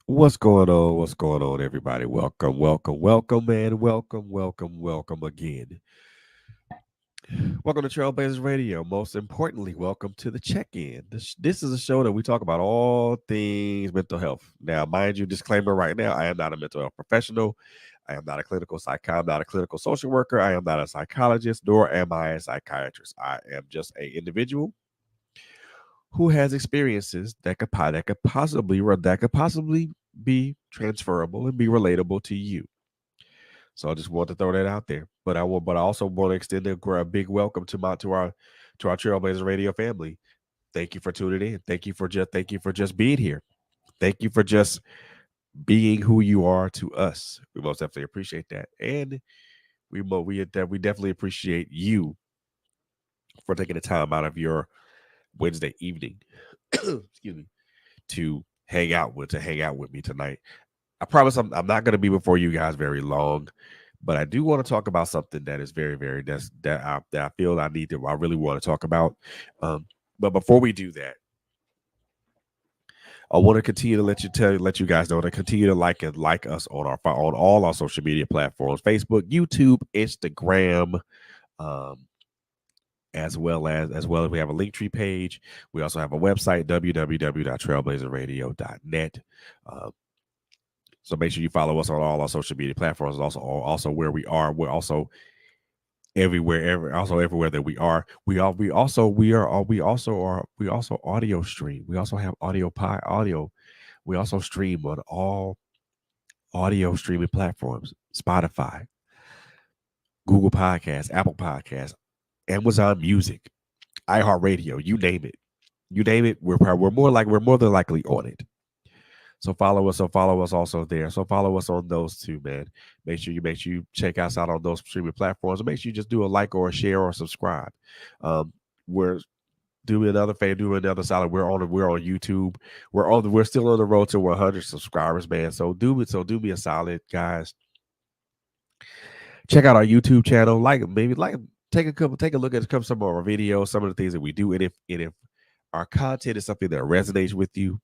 What's going on? What's going on, everybody? Welcome, welcome, welcome, and welcome, welcome, welcome again. Welcome to Trailblazers Radio. Most importantly, welcome to the check-in. This is a show that we talk about all things mental health. Now, mind you, disclaimer right now: I am not a mental health professional. I am not a clinical I'm not a clinical social worker. I am not a psychologist, nor am I a psychiatrist. I am just a individual who has experiences that could possibly be transferable and be relatable to you. So I just want to throw that out there. But I also want to extend a big welcome to our Trailblazer Radio family. Thank you for tuning in. Thank you for just being here. Thank you for just being who you are to us. We most definitely appreciate that, and we definitely appreciate you for taking the time out of your Wednesday evening. Excuse me, to hang out with me tonight. I promise I'm not going to be before you guys very long, but I do want to talk about something that is very that I feel I really want to talk about. Um, but before we do that, I want to continue to let you guys know to continue to like us on all our social media platforms: Facebook, YouTube, Instagram. Um, as well as we have a Linktree page. We also have a website, www.trailblazerradio.net. Um, So make sure you follow us on all our social media platforms. Also where we are. We're also everywhere that we are. We also audio stream. We also have audio. We also stream on all audio streaming platforms: Spotify, Google Podcasts, Apple Podcasts, Amazon Music, iHeartRadio. You name it. You name it. We're more than likely on it. So follow us. So follow us also there. So follow us on those two, man. Make sure you check us out on those streaming platforms. And make sure you just do a like or a share or subscribe. We're doing another favor, doing another solid. We're on YouTube. We're still on the road to 100 subscribers, man. Do me a solid, guys. Check out our YouTube channel. Take a look at some of our videos, some of the things that we do, and if our content is something that resonates with you,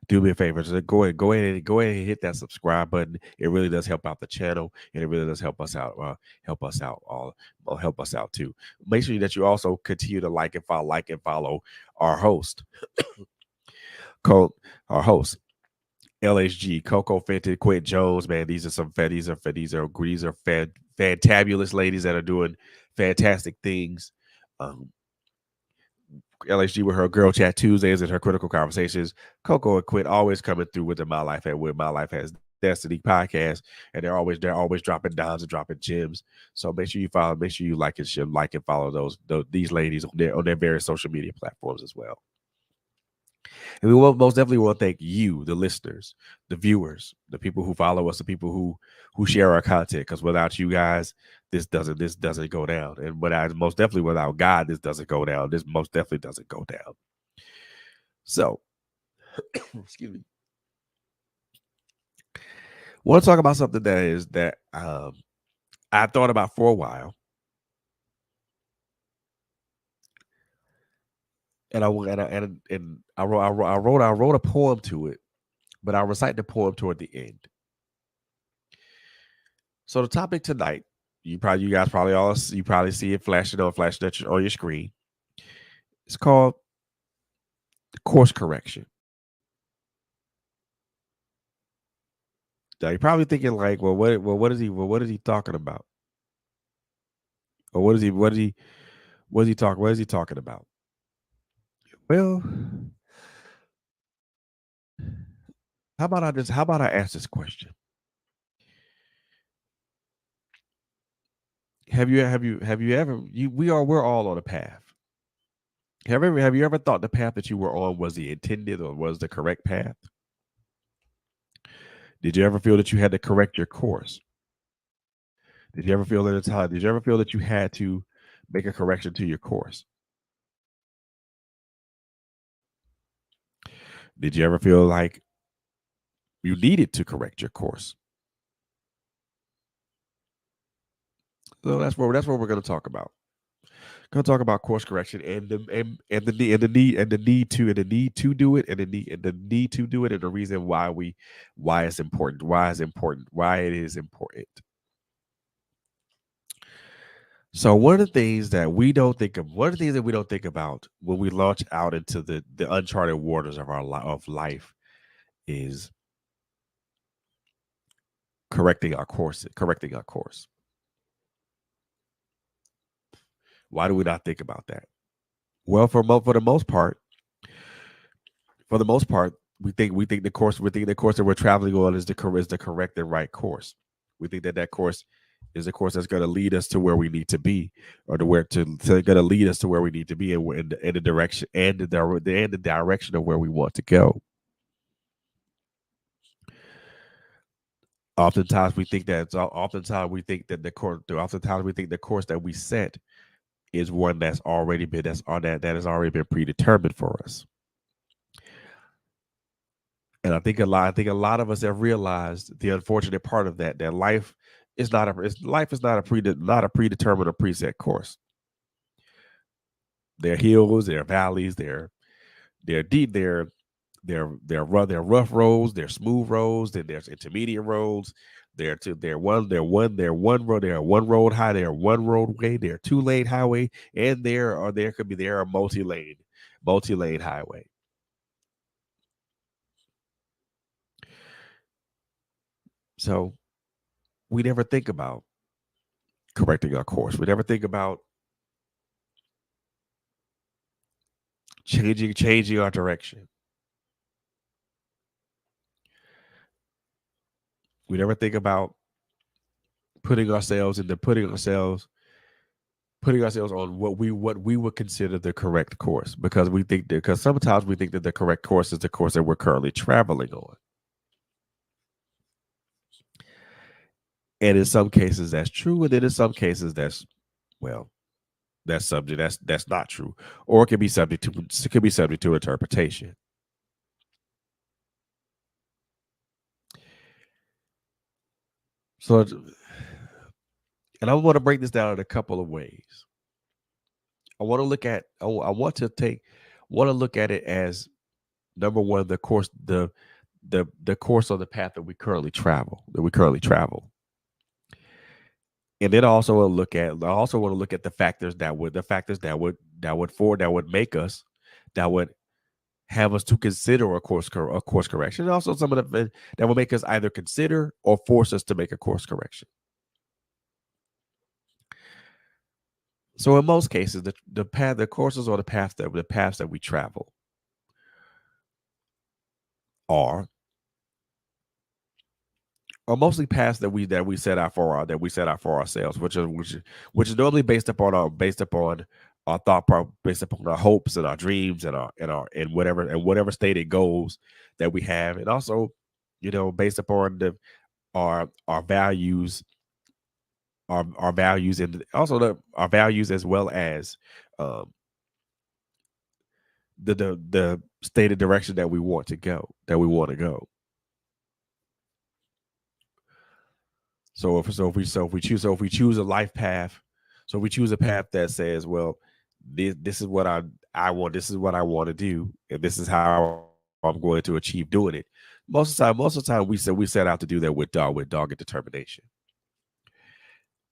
do me a favor, just go ahead and hit that subscribe button. It really does help out the channel, and it really does help us out. Help us out too. Make sure that you also continue to like and follow our host, Co- our host LHG, Coco Fenton, Quint Jones. Man, these are fantabulous ladies that are doing fantastic things. Um, LHG with her Girl Chat Tuesdays and her critical conversations. Coco and Quinn always coming through with the My Life and with My Life Has Destiny podcast, and they're always dropping dimes and dropping gems. So make sure you like and follow these ladies on their various social media platforms as well. And we will most definitely want to thank you, the listeners, the viewers, the people who follow us, the people who share our content. Because without you guys, this doesn't go down. And most definitely without God, this doesn't go down. This most definitely doesn't go down. So, excuse me. I want to talk about something that I thought about for a while, and I wrote a poem to it, but I'll recite the poem toward the end. So the topic tonight, you guys probably all you probably see it flashing on your screen. It's called course correction. Now you're probably thinking like, what is he talking about? Or what is he talking about? Well, how about I ask this question? Have you ever you we're all on a path. Have you ever thought the path that you were on was the intended or was the correct path? Did you ever feel that you had to correct your course? Did you ever feel that you had to make a correction to your course? Did you ever feel like you needed to correct your course? So that's what we're going to talk about. Gonna talk about course correction and the need to do it, and the need to do it, and the reason why it's important, why it is important. So one of the things that we don't think of, one of the things that we don't think about when we launch out into the uncharted waters of of life is correcting our course. Why do we not think about that? Well, for the most part, we think the course that we're traveling on is the correct and right course. We think that course is a course that's going to lead us to where we need to be, or going to lead us to where we need to be, in the direction and the direction of where we want to go. Oftentimes we think that the course that we set is one that's already been that's on that has already been predetermined for us. And I think a lot of us have realized the unfortunate part of that life is not not a predetermined or preset course. There are hills, there are valleys, there are deep, there are rough roads, there are smooth roads, then there's intermediate roads. There are one road high, there are one roadway, there are two lane highway, and there are multi-lane highway. So we never think about correcting our course. We never think about changing our direction. We never think about putting ourselves on what we would consider the correct course, because sometimes we think that the correct course is the course that we're currently traveling on. And in some cases that's true, and then in some cases well, that's not true, or it can be subject to interpretation. So, and I want to break this down in a couple of ways. I want to look at I want to look at it as, number one, the course on the path that we currently travel. And then I also want to look at the factors that would make us, that would have us to consider a course correction, and also some of the that will make us either consider or force us to make a course correction. So in most cases, the courses or the paths that we travel are are mostly paths that we set out for ourselves, which is normally based upon our based upon our hopes and our dreams and whatever stated goals that we have, and also, based upon our values, our values, and also our values, as well as um, the stated direction that we want to go. If we choose a life path, so if we choose a path that says, well, this is what I want, this is what I want to do, and this is how I'm going to achieve doing it. Most of the time, we set out to do that with dogged determination,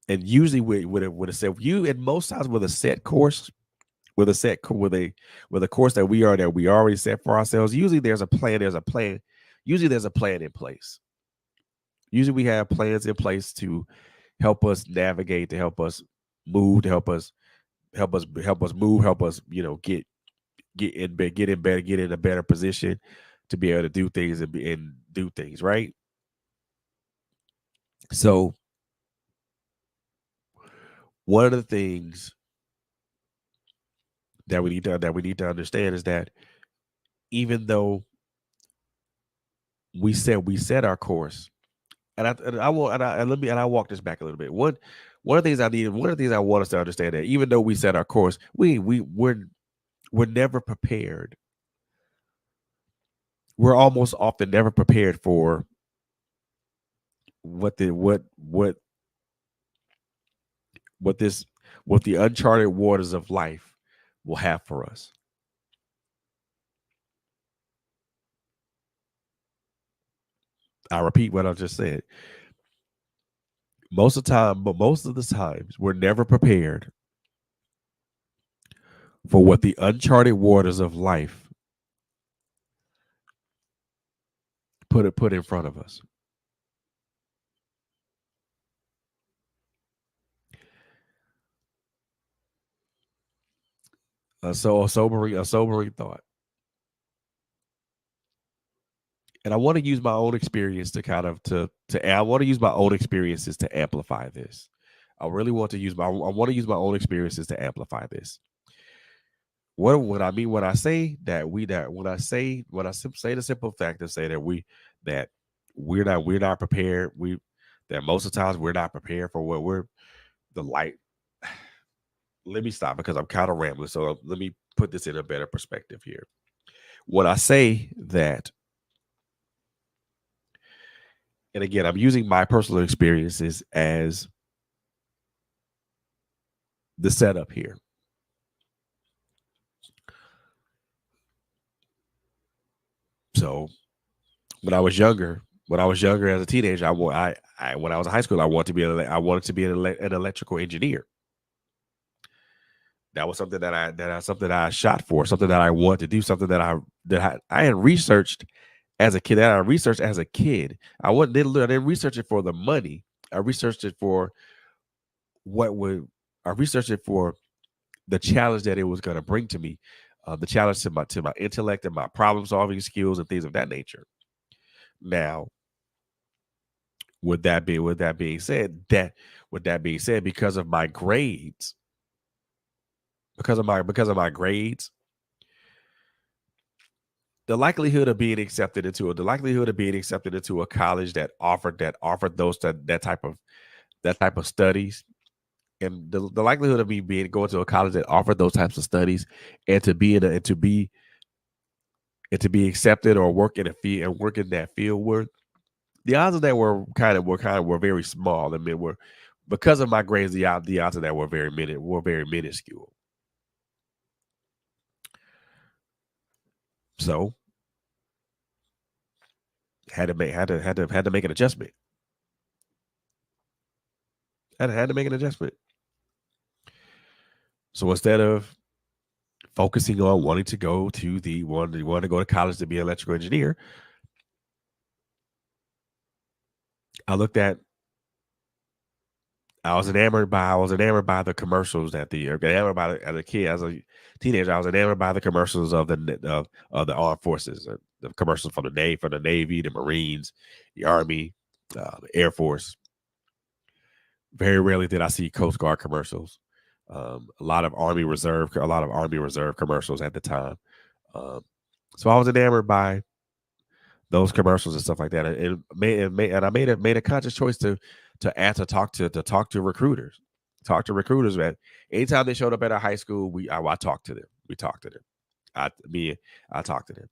and usually with a set you and most times with a set course, with a course that we already set for ourselves. Usually there's a plan. Usually there's a plan in place. Usually we have plans in place to help us navigate, to help us move, to help us move, help us, get in a better position to be able to do things and do things right. So one of the things that we need to understand is that, even though we set our course, and I walk this back a little bit. One of the things I want us to understand, that even though we set our course, we're never prepared. We're almost often never prepared for what the what this what the uncharted waters of life will have for us. I repeat what I just said. Most of the times, we're never prepared for what the uncharted waters of life put in front of us. A sobering thought. And I want to use my own experience to kind of to I want to use my own experiences to amplify this. I really want to use my I want to use my own experiences to amplify this. What I mean when I say that we that when I say the simple fact and say that we're not prepared, we that most of the times we're not prepared for what we're the light. Let me stop because I'm kind of rambling. So let me put this in a better perspective here. When I say that, and again, I'm using my personal experiences as the setup here. So when I was younger as a teenager, I when I was in high school, I wanted to be an electrical engineer. That was something something that I shot for, something that I wanted to do, something I had researched as a kid. That I researched as a kid. I didn't research it for the money. I researched it for what would I researched it for the challenge that it was going to bring to me, the challenge to my intellect and my problem solving skills and things of that nature. Now, with that being said, because of my grades, because of my grades, the likelihood of being accepted into a college that offered that type of studies, and the likelihood of me being going to a college that offered those types of studies and to be in a, and to be accepted or work in a field and work in that field were the odds of that were very small. I mean, were because of my grades, the odds of that were very minuscule. So had to make an adjustment. Had to make an adjustment. So instead of focusing on wanting to go to the wanting to go to college to be an electrical engineer, I looked at I was enamored by the commercials that the enamored by as a kid, as a teenager, I was enamored by the commercials of the armed forces, the commercials from the Navy, the Marines, the Army, the Air Force. Very rarely did I see Coast Guard commercials. A lot of Army Reserve commercials at the time. Um, so I was enamored by those commercials and stuff like that. And I made a conscious choice to talk to recruiters. Talk to recruiters, man. Anytime they showed up at a high school, I talked to them. We talked to them. I me I talked to them.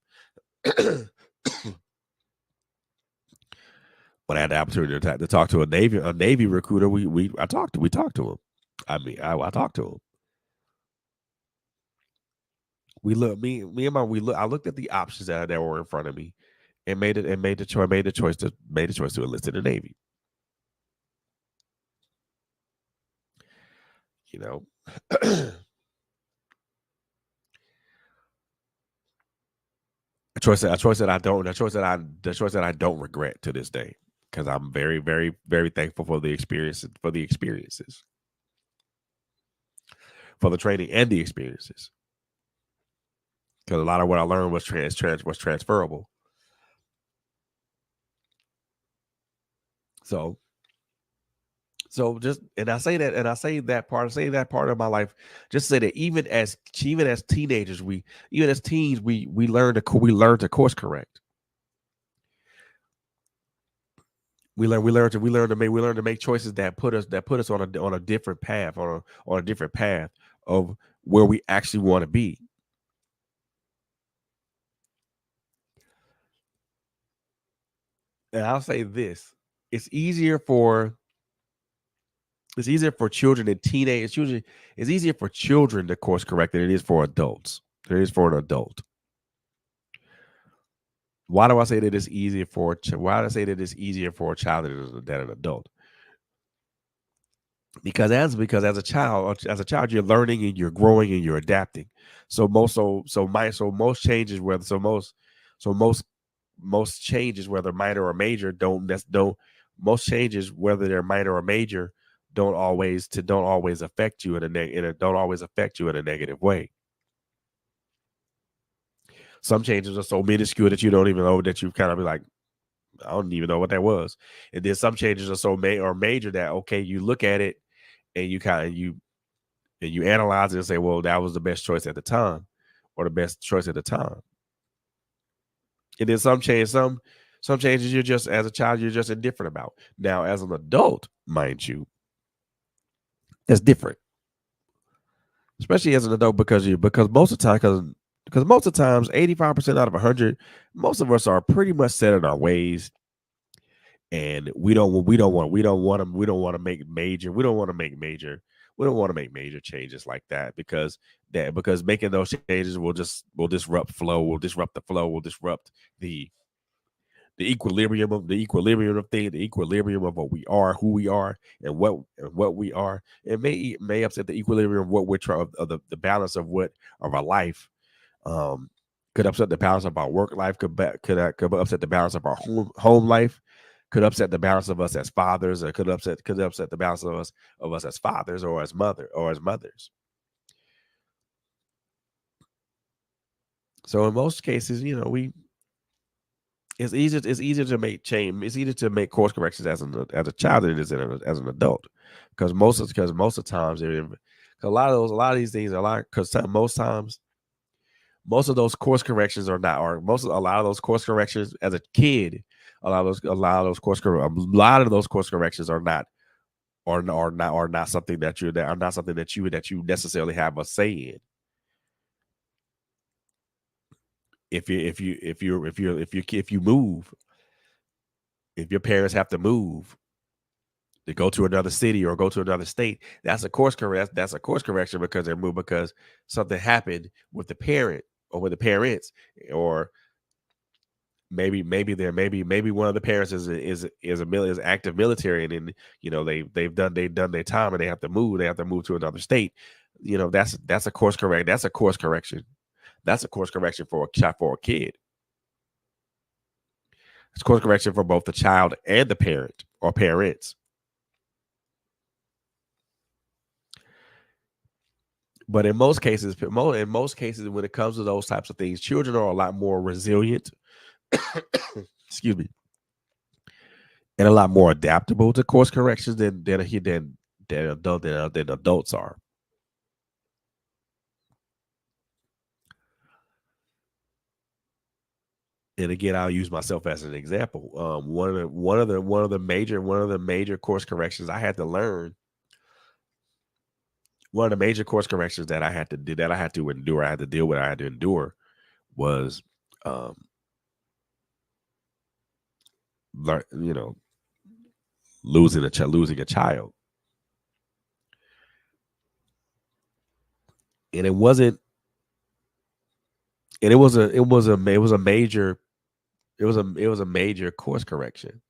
When I had the opportunity to talk to a Navy recruiter, we talked to him. I talked to him. We look me and my we look I looked at the options that were in front of me and made the choice to enlist in the Navy. You know, a choice that I don't regret to this day because I'm very thankful for the experiences, for the training and the experiences. Because a lot of what I learned was transferable. So just and I say that part of my life just to say that even as teenagers even as teens we learn to course correct. We learn to make choices that put us on a different path on a different path of where we actually want to be. And I'll say this: it's easier for It's easier for children and teenage children. It's easier for children to course correct than it is for adults. It is for an adult. Why do I say that it's easier for? Why do I say that it's easier for a child than an adult? Because as a child, you're learning and you're growing and you're adapting. So most changes, whether so most changes, whether minor or major, don't most changes, whether they're minor or major, don't always affect you don't always affect you in a negative way. Some changes are so minuscule that you don't even know, that you kind of be like, I don't even know what that was. And then some changes are so major that, okay, you look at it and you analyze it and say, well, that was the best choice at the time, or the best choice at the time. And then some changes, you're just, as a child, you're just indifferent about. Now, as an adult, mind you, that's different, especially as an adult, because most of the time, because most of the times, 85% out of 100, most of us are pretty much set in our ways, and we don't want to make major we don't want to make major changes like that, because making those changes will disrupt flow, will disrupt the flow, will disrupt the the equilibrium of things, the equilibrium of what we are, who we are, and what we are. It may upset the equilibrium of what we're trying, of the balance of our life. Um, could upset the balance of our work life. Could upset the balance of our home life. Could upset the balance of us as fathers, or could upset the balance of us as fathers, or as mothers. So in most cases, we it's easier to make change. It's easier to make course corrections as a child than it is as an adult, because most of the times a lot of these things are a lot because most times most of those course corrections are not or most of a lot of those course corrections as a kid, a lot of those a lot of those course corrections are not something that are not something that you necessarily have a say in. If you move, if your parents have to move to go to another city or go to another state, that's a course correction, because they moved because something happened with the parent or with the parents, or maybe one of the parents is active military, and then they've done their time, and they have to move to another state. That's a course correct that's a course correction. That's a course correction for a kid. It's course correction for both the child and the parent or parents. But in most cases, when it comes to those types of things, children are a lot more resilient. Excuse me, and a lot more adaptable to course corrections than adults are. And again, I'll use myself as an example. One of the major course corrections I had to learn. One of the major course corrections that I had to do, that I had to endure, I had to deal with, I had to endure, was um, learn, losing a child, and it wasn't, and it was a major, it was a major course correction.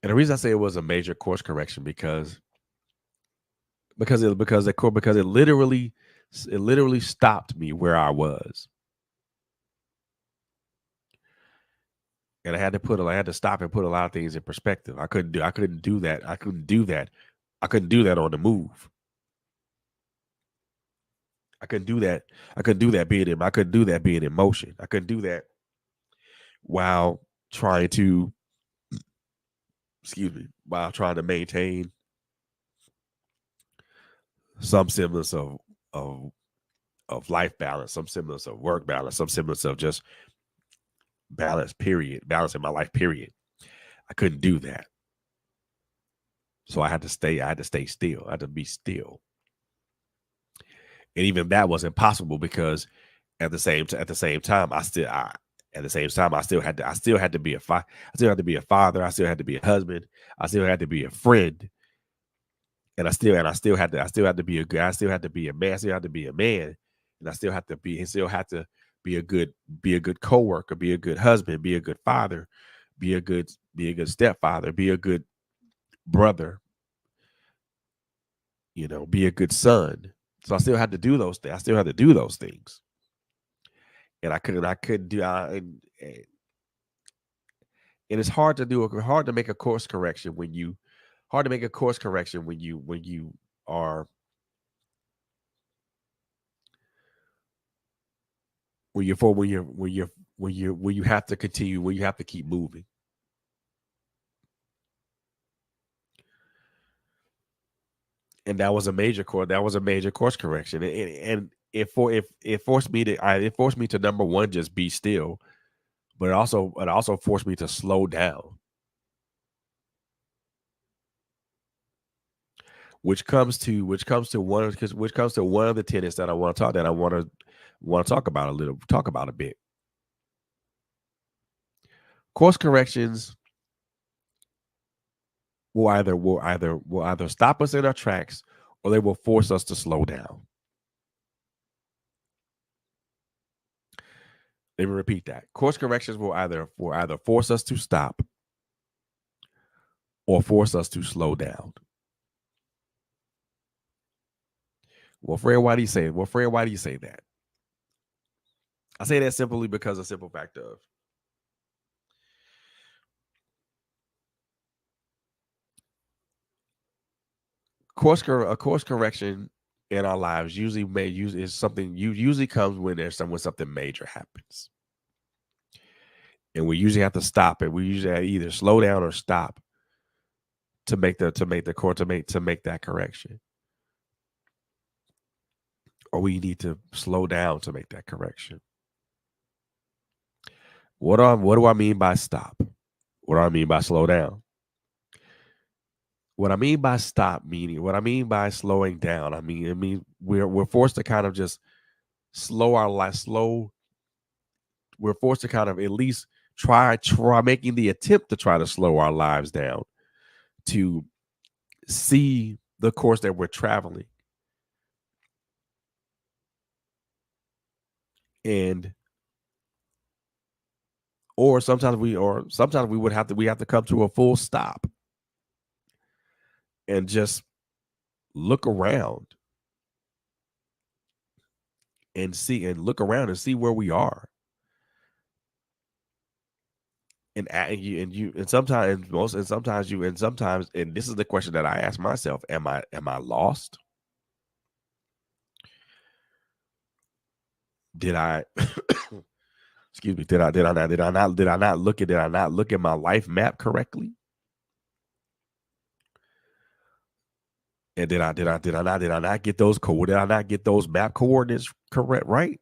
And the reason I say it was a major course correction because it literally stopped me where I was, and I had to stop and put a lot of things in perspective. I couldn't do that. I couldn't do that on the move. I couldn't do that. I couldn't do that being in motion. I couldn't do that while trying to while trying to maintain some semblance of of life balance, some semblance of work balance, some semblance of just balance in my life, period. I couldn't do that. So I had to stay still. I had to be still. And even that was impossible, because at the same time, At the same time, I still had to be I still had to be a father. I still had to be a husband. I still had to be a friend. And I still had to be a good, I still had to be a man. I still had to be a man. And I still had to be a good coworker, be a good husband, be a good father, be a good stepfather, be a good brother, be a good son. So I still had to do those things. I still had to do those things. And I couldn't do, and it's hard to make a course correction when you are, when you have to continue, when you have to keep moving. And that was a major course correction. And it forced me to, it forced me to, number one, just be still, but it also forced me to slow down, which comes to one of the tenets that I want to talk about a bit. Course corrections will either stop us in our tracks, or they will force us to slow down. Let me repeat that. Course corrections will either force us to stop or force us to slow down. Well, Fred, why do you say it? Well, Fred, why do you say that? I say that simply because of the simple fact of a course correction in our lives is something usually comes when something major happens. And we usually have to stop it. We usually either slow down or stop to make that correction. Or we need to slow down to make that correction. What do I mean by stop? What do I mean by slow down? What I mean by what I mean by slowing down, I mean we're forced to kind of just slow our life, we're forced to kind of at least try making the attempt to try to slow our lives down, to see the course that we're traveling. And or sometimes we have to come to a full stop and just look around and see where we are. And sometimes most and sometimes you and sometimes and this is the question that I ask myself: am I lost? Did I excuse me, did I not look at my life map correctly? And did I not get those map coordinates correct, right?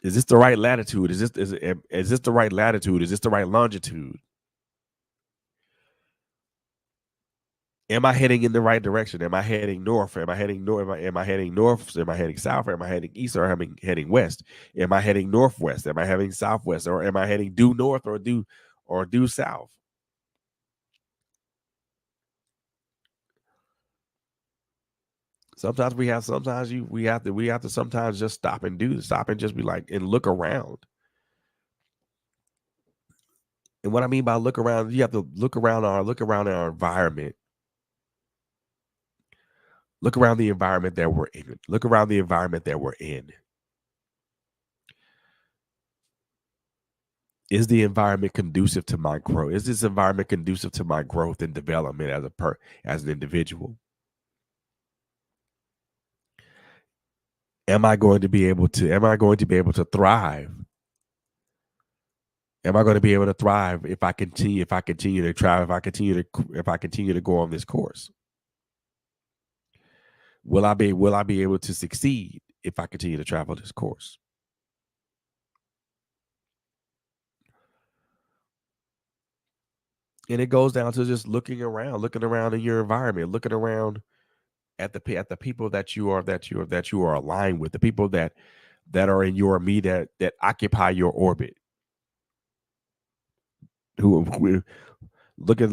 Is this the right latitude? Is this the right latitude? Is this the right longitude? Am I heading in the right direction? Am I heading north? Am I heading north? Am I heading north? Am I heading south? Am I heading east? Or am I heading west? Am I heading northwest? Am I heading southwest? Or am I heading due north or due south? We have to sometimes just stop and just be like and look around. And what I mean by look around, you have to look around our environment. Look around the environment that we're in. Look around the environment that we're in. Is the environment conducive to my growth? Is this environment conducive to my growth and development as an individual? Am I going to be able to thrive? Am I going to be able to thrive if I continue to try, if I continue to go on this course? Will I be able to succeed if I continue to travel this course? And it goes down to just looking around in your environment, looking around at the people that you are aligned with, the people that that are in your me that occupy your orbit. Who look at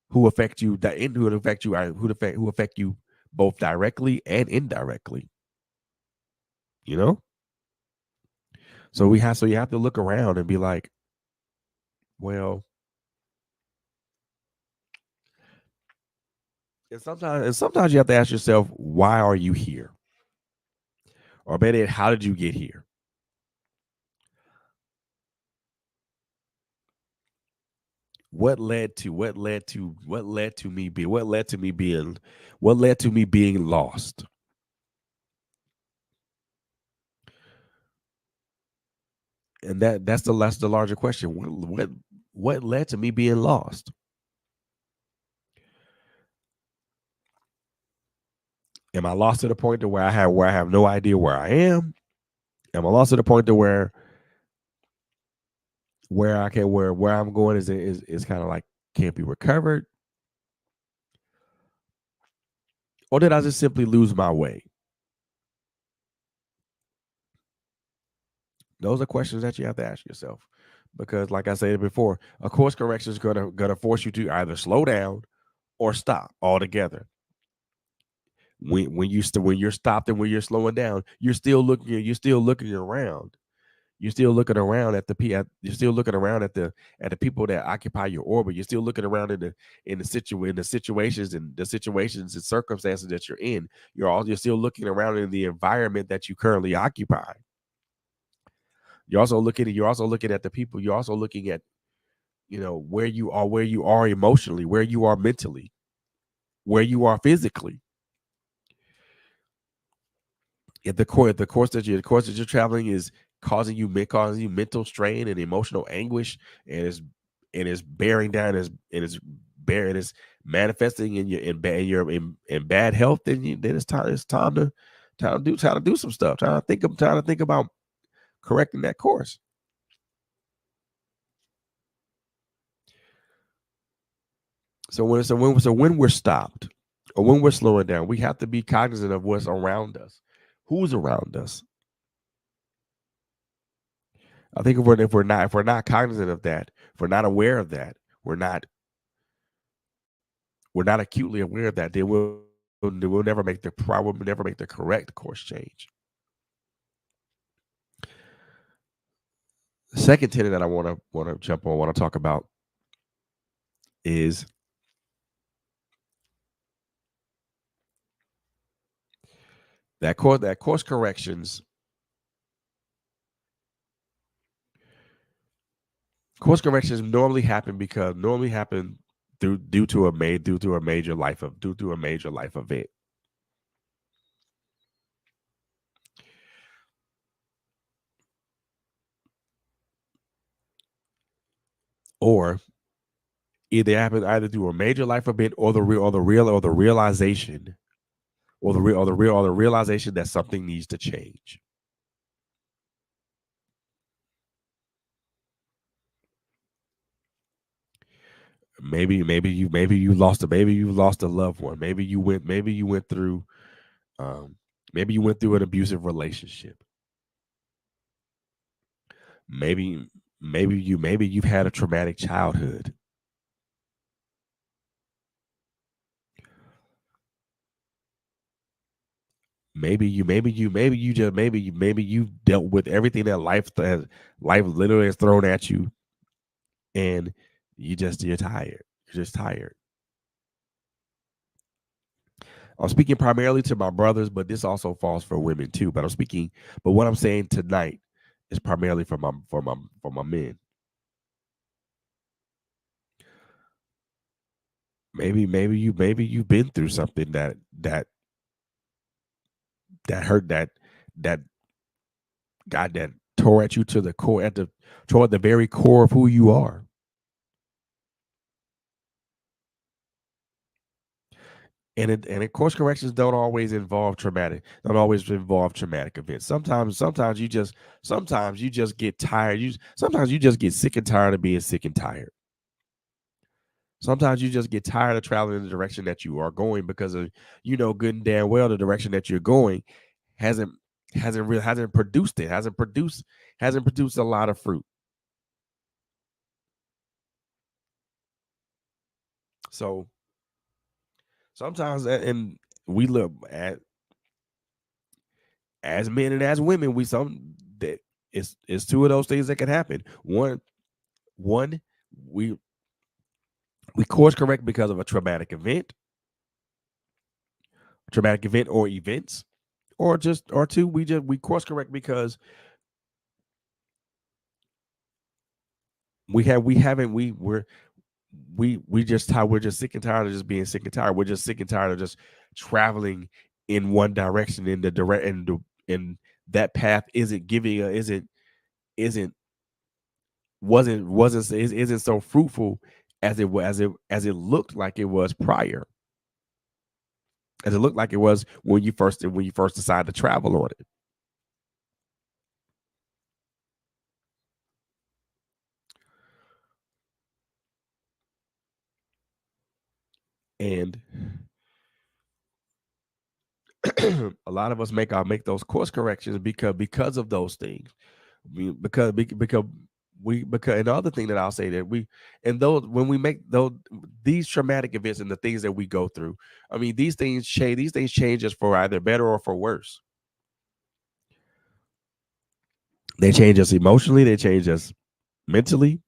who affect you that who affect you who affect you both directly and indirectly. You know, so you have to look around and be like, well, and sometimes you have to ask yourself, why are you here? Or better, how did you get here? What led to me being lost? And that's the larger question. What led to me being lost? Am I lost to the point to where I have no idea where I am? Am I lost to the point to where I can where I'm going is kind of like can't be recovered? Or did I just simply lose my way? Those are questions that you have to ask yourself. Because like I said before, a course correction is gonna force you to either slow down or stop altogether. When you're stopped and when you're slowing down, you're still looking around. You're still looking around at you're still looking around at the people that occupy your orbit. You're still looking around in the situations and circumstances that you're in. You're still looking around in the environment that you currently occupy. You're also looking at the people. You're also looking at, where you are emotionally, where you are mentally, where you are physically. If the course that you're traveling is causing you mental strain and emotional anguish, and is bearing down, and is manifesting in in bad health, then it's time to do some stuff. Time to think about correcting that course. So when we're stopped, or when we're slowing down, we have to be cognizant of what's around us, who's around us. I think if we're not cognizant of that, if we're not aware of that, we're not we're not acutely aware of that, then we'll never make the correct course change. The second tenet that I want to talk about is that course corrections normally happen due to a major life event. Or either through a major life event, or the realization, or the realization that something needs to change. Maybe you lost a loved one. Maybe you went through um maybe you went through an abusive relationship. Maybe maybe you've had a traumatic childhood. Maybe you dealt with everything that life literally has thrown at you, and you're tired. You're just tired. I'm speaking primarily to my brothers, but this also falls for women too. But what I'm saying tonight is primarily for my men. Maybe you've been through something that hurt, that that tore at you to the core, toward the very core of who you are. Course corrections don't always involve traumatic events. Sometimes you just get tired. Sometimes you just get sick and tired of being sick and tired. Sometimes you just get tired of traveling in the direction that you are going because of, good and damn well the direction that you're going hasn't hasn't produced it, hasn't produced a lot of fruit. So sometimes, and we look at, as men and as women, that it's two of those things that can happen. One, we course correct because of a traumatic event or events, or two, we course correct because we're just tired. We're just sick and tired of just being sick and tired. We're just sick and tired of just traveling in one direction, in the direct, and that path isn't giving isn't isn't so fruitful as it looked like it was prior, as it looked like it was when you first decided to travel on it. And a lot of us make those course corrections because of those things. Because and the other thing that I'll say, that when we make these traumatic events and the things that we go through, I mean, these things change us for either better or for worse. They change us emotionally, they change us mentally.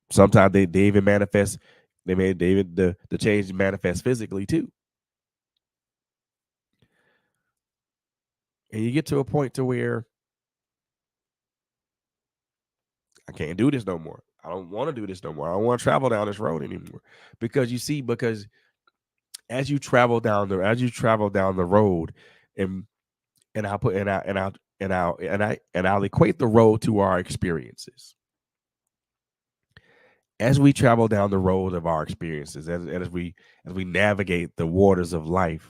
Sometimes they even manifest. The change manifest physically too. And you get to a point to where I can't do this no more. I don't want to do this no more. I don't want to travel down this road anymore. Because as you travel down the road, and I'll put and I'll equate the road to our experiences. As we travel down the road of our experiences, as we navigate the waters of life,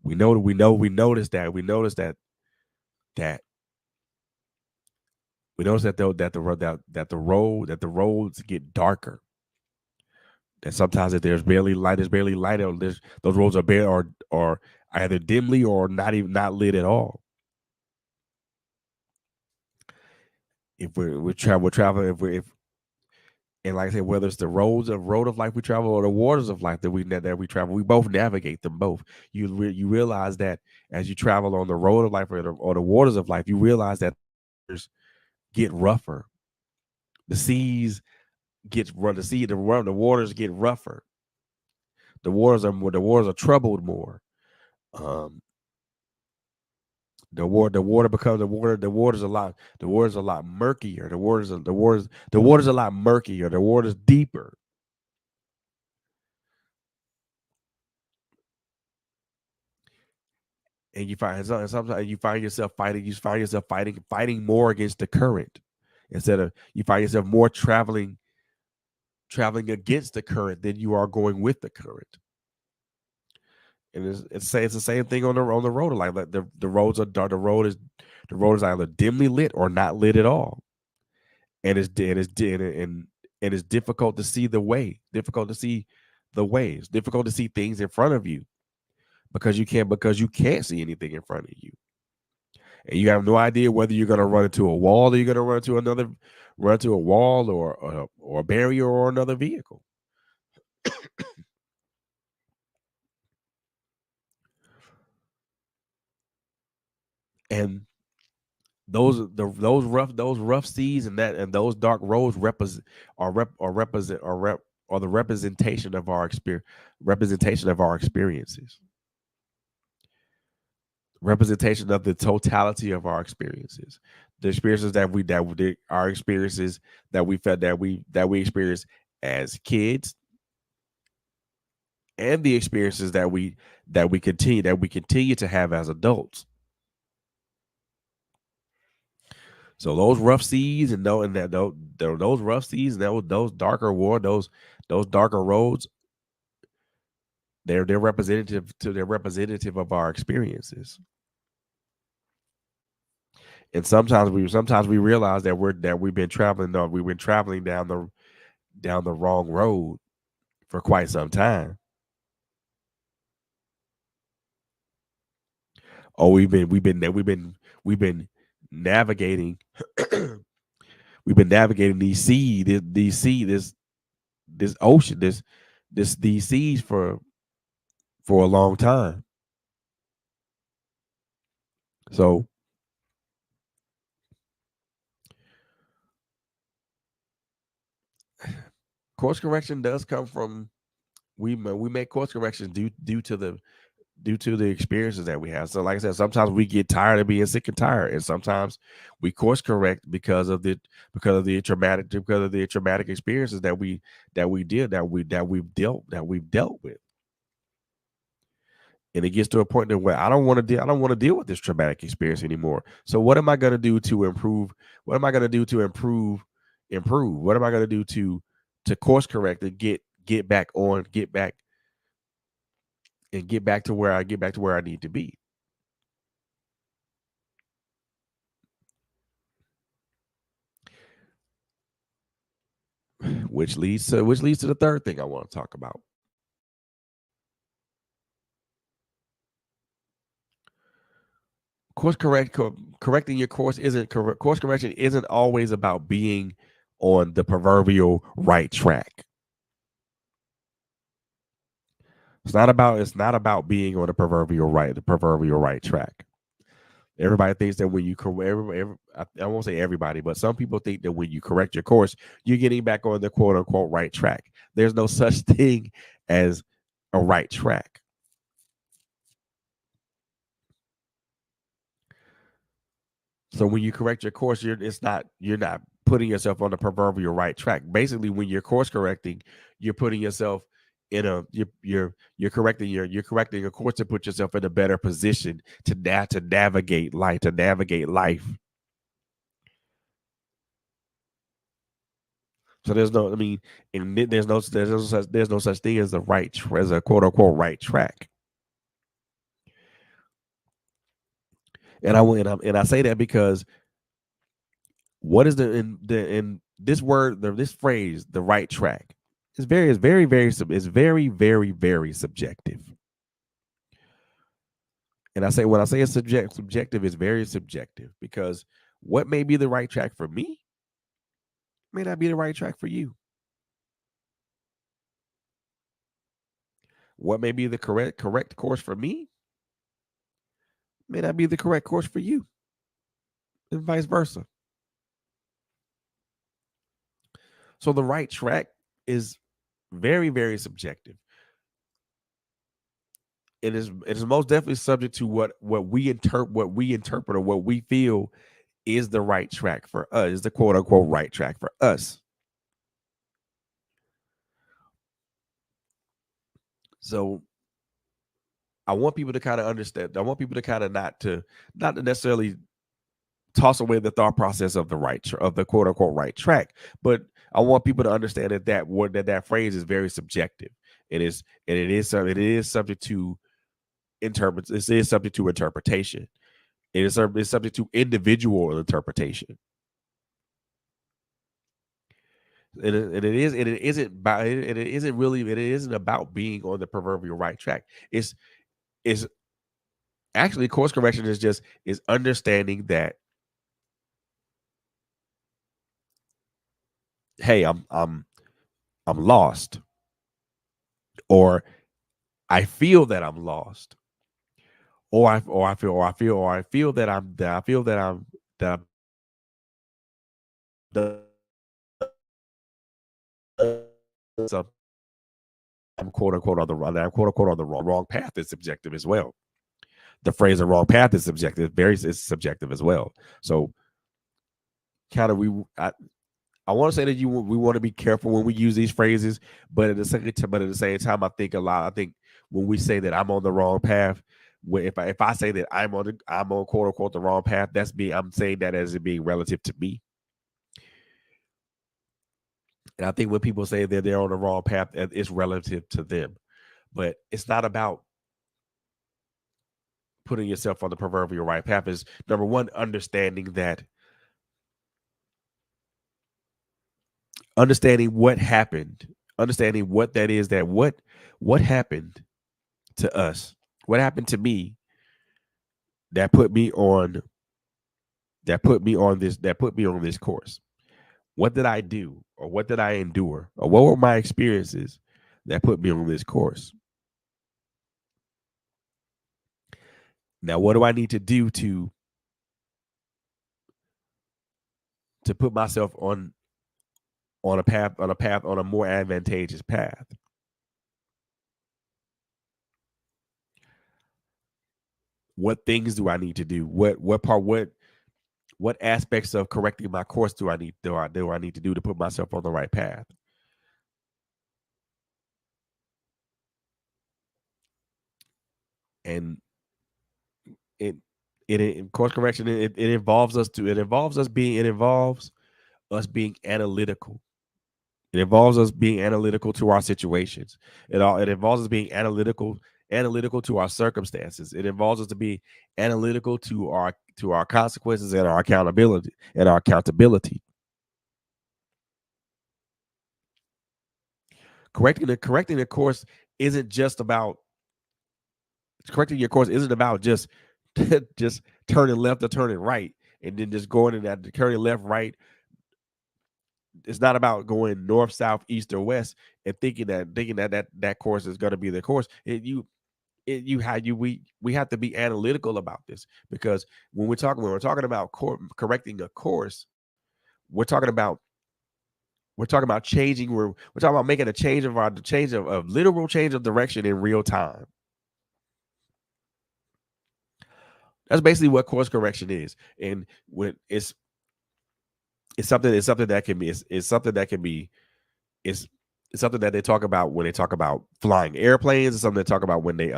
we notice that the roads get darker. And sometimes if there's barely light, on this. Those roads are bare or either dimly or not lit at all. If we're traveling, if and like I said, whether it's the road of life we travel or the waters of life that we travel, we both navigate them both. You realize that as you travel on the road of life or the waters of life, you realize that get rougher. The seas the waters get rougher. The waters are troubled more. The water becomes the water's a lot murkier. The water's a lot murkier. The water's deeper. And sometimes you find yourself fighting more against the current, instead of you find yourself more traveling against the current than you are going with the current. And it's the same thing on the road. Like the roads are dark. The road is either dimly lit or not lit at all, and it's difficult to see the way. Difficult to see the way. It's difficult to see things in front of you because you can't see anything in front of you, and you have no idea whether you're going to run into a wall or you're going to run into a wall or a barrier or another vehicle. And those rough seas and those dark roads are the representation of our experiences, representation of the totality of our experiences, the experiences our experiences that we felt that we experienced as kids, and the experiences that we continue to have as adults. So those rough seas and those rough seas and those darker those darker roads, they're representative of our experiences. And sometimes we realize that we've been traveling down the wrong road for quite some time. Oh, we've been navigating we've been navigating this ocean, these seas for a long time. So course correction does come from we make course corrections due to the experiences that we have. So, like I said, sometimes we get tired of being sick and tired, and sometimes we course correct because of the traumatic experiences that we've dealt with. And it gets to a point that where I don't want to deal with this traumatic experience anymore. So what am I going to do to improve? What am I going to do to improve? What am I going to do to course correct and get back on, get back to where I need to be? Which leads to the third thing I want to talk about. Correcting your course isn't course correction isn't always about being on the proverbial right track. It's not about being on the proverbial right track. Everybody thinks that when you I won't say everybody, but some people think that when you correct your course, you're getting back on the quote unquote right track. There's no such thing as a right track. So when you correct your course, you're not putting yourself on the proverbial right track. Basically, when you're course correcting, you're putting yourself in a you're correcting a course to put yourself in a better position to navigate life. So there's no, I mean, and there's no such thing as as a quote unquote right track. And I say that because what is in this this phrase, the right track, is very subjective. And I say when I say it's subjective, it's very subjective because what may be the right track for me may not be the right track for you. What may be the correct course for me may not be the correct course for you, and vice versa. So the right track is very subjective. It is most definitely subject to what we interpret or what we feel is the right track for us, is the quote unquote right track for us. So I want people to kind of understand. I want people to kind of not to necessarily toss away the thought process of of the quote unquote right track, but I want people to understand that phrase is very subjective. It is subject to it is subject to interpretation. It's subject to individual interpretation. It isn't about being on the proverbial right track. It's actually course correction is understanding that, hey, I'm lost, or I feel that I'm lost, or I feel that that I'm, quote unquote on the wrong path is subjective as well. The phrase "the wrong path" is subjective, is subjective as well. So, kind of I want to say that we want to be careful when we use these phrases, but at the same time, I think when we say that I'm on the wrong path, if I say that I'm on quote unquote the wrong path, I'm saying that as it being relative to me. And I think when people say that they're on the wrong path, it's relative to them. But it's not about putting yourself on the proverbial right path. Is number one, understanding what happened, understanding what that is, that what happened to us, what happened to me that put me on this course. What did I do, or what did I endure, or what were my experiences that put me on this course? Now, what do I need to do to put myself on a more advantageous path? What things do I need to do? What aspects of correcting my course do I need to do to put myself on the right path? And it course correction, it involves us being analytical. It involves us being analytical to our situations. It involves us being analytical to our circumstances. It involves us to be analytical to our consequences and our accountability. Correcting the course isn't just about correcting your course isn't about just just turning left or turning right and then just going in that turning left, right. It's not about going north, south, east, or west and thinking that course is going to be the course. We have to be analytical about this, because when we're talking about correcting a course, we're talking about changing. We're talking about making a change of literal change of direction in real time. That's basically what course correction is. And when it's something that can be it's something that can be it's something that they talk about when they talk about flying airplanes. It's something they talk about when they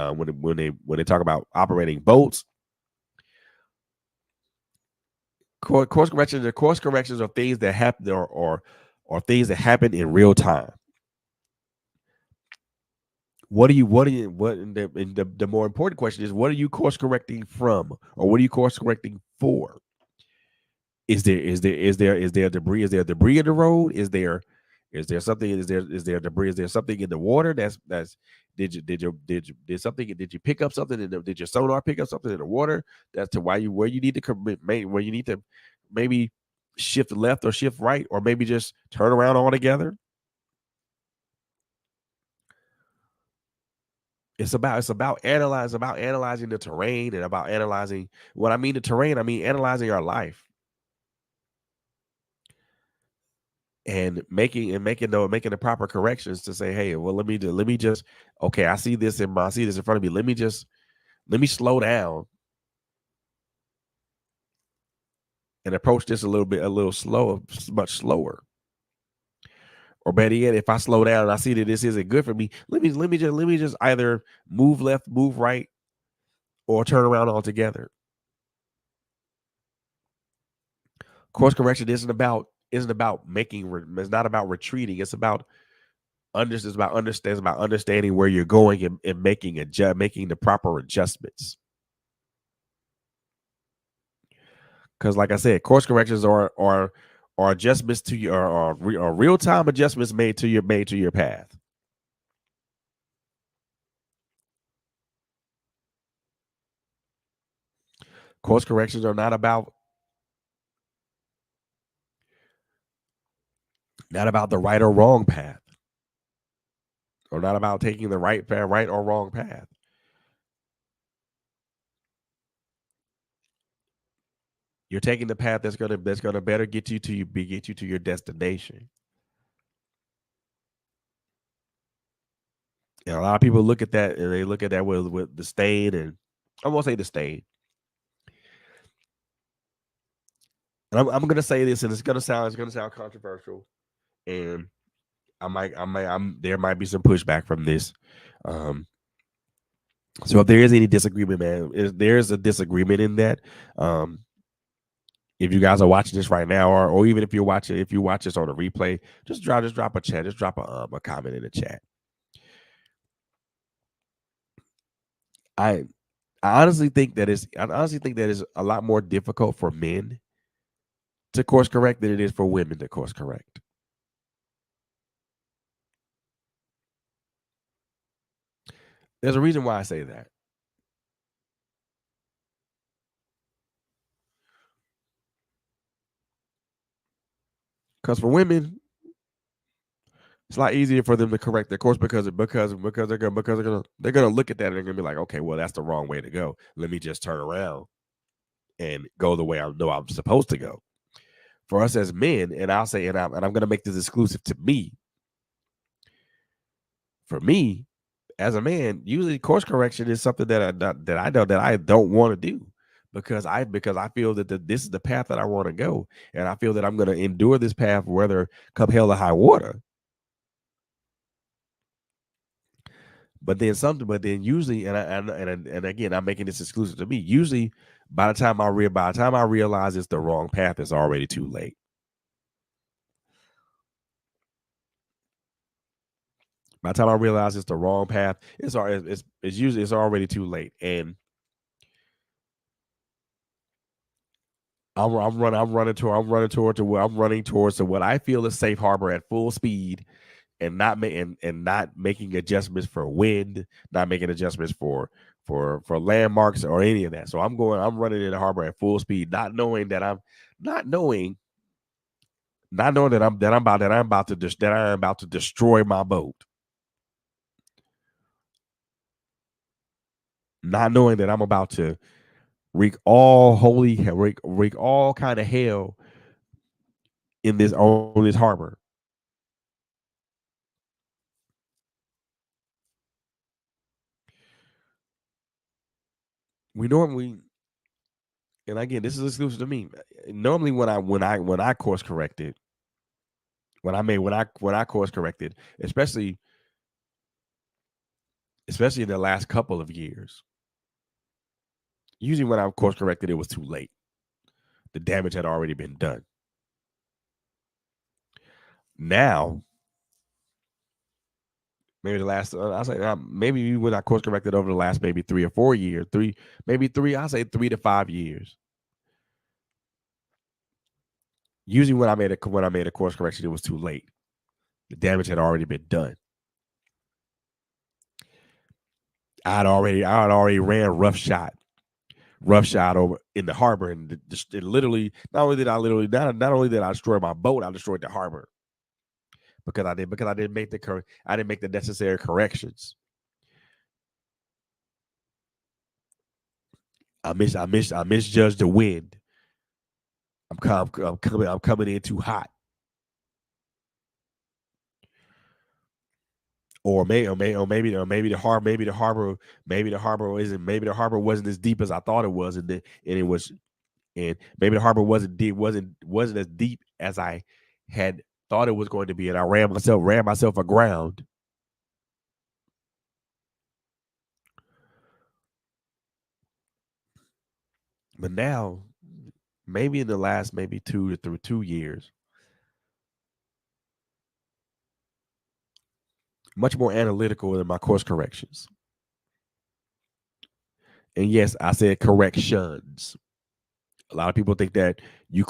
talk about operating boats. Course corrections are things that happen or things that happen in real time. The more important question is, what are you course correcting from, or what are you course correcting for? Is there debris? Is there debris in the road? Is there something? Is there debris? Is there something in the water? Did you pick up something? Did your sonar pick up something in the water? That's to where you need to commit, where you need to maybe shift left or shift right, or maybe just turn around altogether. It's about analyzing the terrain, and about analyzing what I mean the terrain. I mean analyzing our life. And making the proper corrections to say, hey, well, let me just okay, I see this in front of me. Let me slow down and approach this a little slower, much slower. Or better yet, if I slow down and I see that this isn't good for me, let me just either move left, move right, or turn around altogether. Course correction isn't about making. It's not about retreating. It's about understanding where you're going, and making the proper adjustments. Because, like I said, course corrections are adjustments to your are real time adjustments made to your path. Course corrections are not about the right or wrong path, or not about taking the right or wrong path. You're taking the path that's gonna better get you to your destination. And a lot of people look at that, and they look at that with disdain, and I won't say disdain. And I'm gonna say this, and it's gonna sound controversial, and there might be some pushback from this. So if there is any disagreement, man, there's a disagreement in that. If you guys are watching this right now, or even if you watch this on a replay, just drop a chat, just drop a comment in the chat. I honestly think that is a lot more difficult for men to course correct than it is for women to course correct. There's a reason why I say that. Because for women, it's a lot easier for them to correct their course because they're gonna look at that and they're gonna be like, okay, well, that's the wrong way to go. Let me just turn around and go the way I know I'm supposed to go. For us as men, and I'll say, and I'm gonna make this exclusive to me. For me, as a man, usually course correction is something that I know that I don't want to do because I feel that this is the path that I want to go, and I feel that I'm going to endure this path whether come hell or high water. But then usually, and again, I'm making this exclusive to me. Usually, by the time I realize it's the wrong path, it's already too late. By the time I realize it's the wrong path, it's usually it's already too late, and I'm running towards what I feel is safe harbor at full speed, and not making adjustments for wind, not making adjustments for landmarks or any of that. So I'm running in the harbor at full speed, not knowing that I'm about to destroy my boat, not knowing that I'm about to wreak all kind of hell in this on this harbor. We normally, and again, this is exclusive to me. Normally, when I course corrected, when I course corrected, especially in the last couple of years, usually when I course corrected, it was too late. The damage had already been done. Now, maybe the last, I say maybe when I course corrected over the last maybe 3 or 4 years, I say 3 to 5 years. Usually when I made a course correction, it was too late. The damage had already been done. I had already ran roughshod over in the harbor, and just it literally not only did I destroy my boat, I destroyed the harbor because I didn't make the necessary corrections. I misjudged the wind. I'm coming in too hot, maybe the harbor wasn't as deep as I thought it was, and it was, and maybe the harbor wasn't as deep as I had thought it was going to be, and I ran myself aground. But now, maybe in the last maybe 2 years, much more analytical in my course corrections. And yes, I said corrections. A lot of people think that a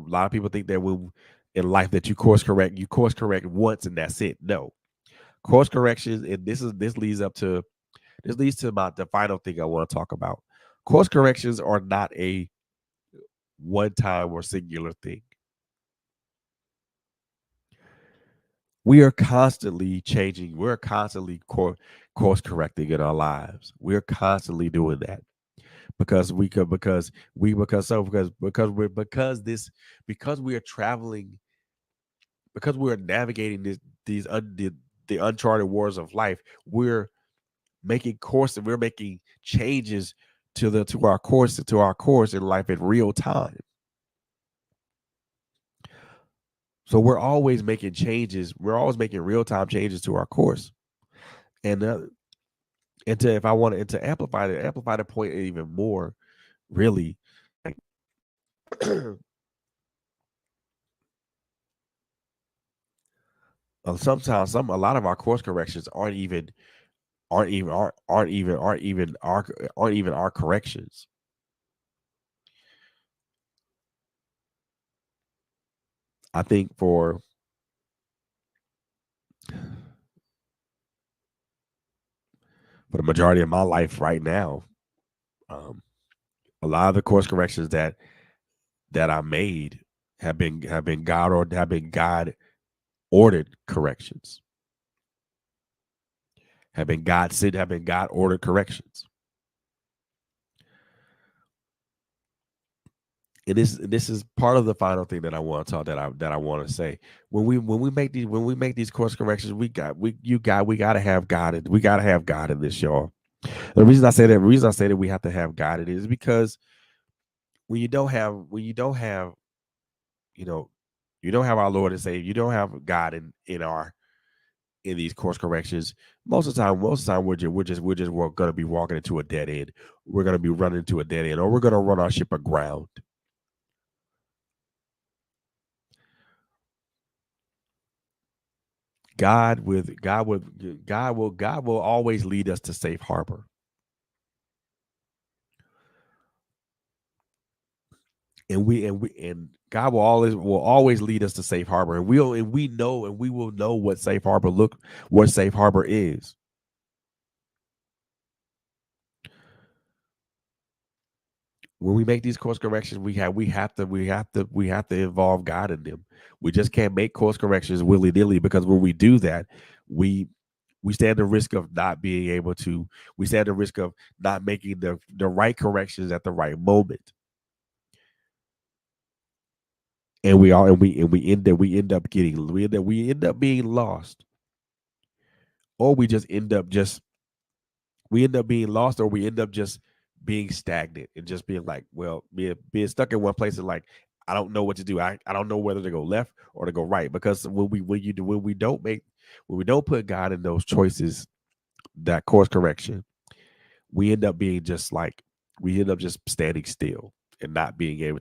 lot of people think that when in life that you course correct once and that's it. No. Course corrections, and this leads to about the final thing I want to talk about. Course corrections are not a one time or singular thing. We are constantly changing. We're constantly course correcting in our lives. We're constantly doing that because we could because we because this because we are traveling, because we're navigating the uncharted waters of life. We're making changes to our course in life in real time. So we're always making changes. We're always making real time changes to our course. And if I want to amplify the point even more, really, like, sometimes a lot of our course corrections aren't even our corrections. I think for the majority of my life right now, um, a lot of the course corrections that I made have been God ordered corrections, have been God ordered corrections. And this is part of the final thing that I want to talk that I want to say. When we make these course corrections, we gotta have God we gotta have God in this, y'all. The reason I say that we have to have God in it is because when you don't have you know you don't have our Lord and Savior, you don't have God in these course corrections. Most of the time we're gonna be walking into a dead end. We're gonna be running into a dead end, or we're gonna run our ship aground. God will always lead us to safe harbor. And God will always lead us to safe harbor. And we will know what safe harbor is. When we make these course corrections, we have to involve God in them. We just can't make course corrections willy nilly, because when we do that, we we stand the risk of not being able to. We stand the risk of not making the right corrections at the right moment, we end up being lost, or we end up being lost, or we end up just being stagnant and just being like, well, being stuck in one place and like, I don't know what to do. I don't know whether to go left or to go right, because when we don't put God in those choices, that course correction, we end up being just like we end up just standing still and not being able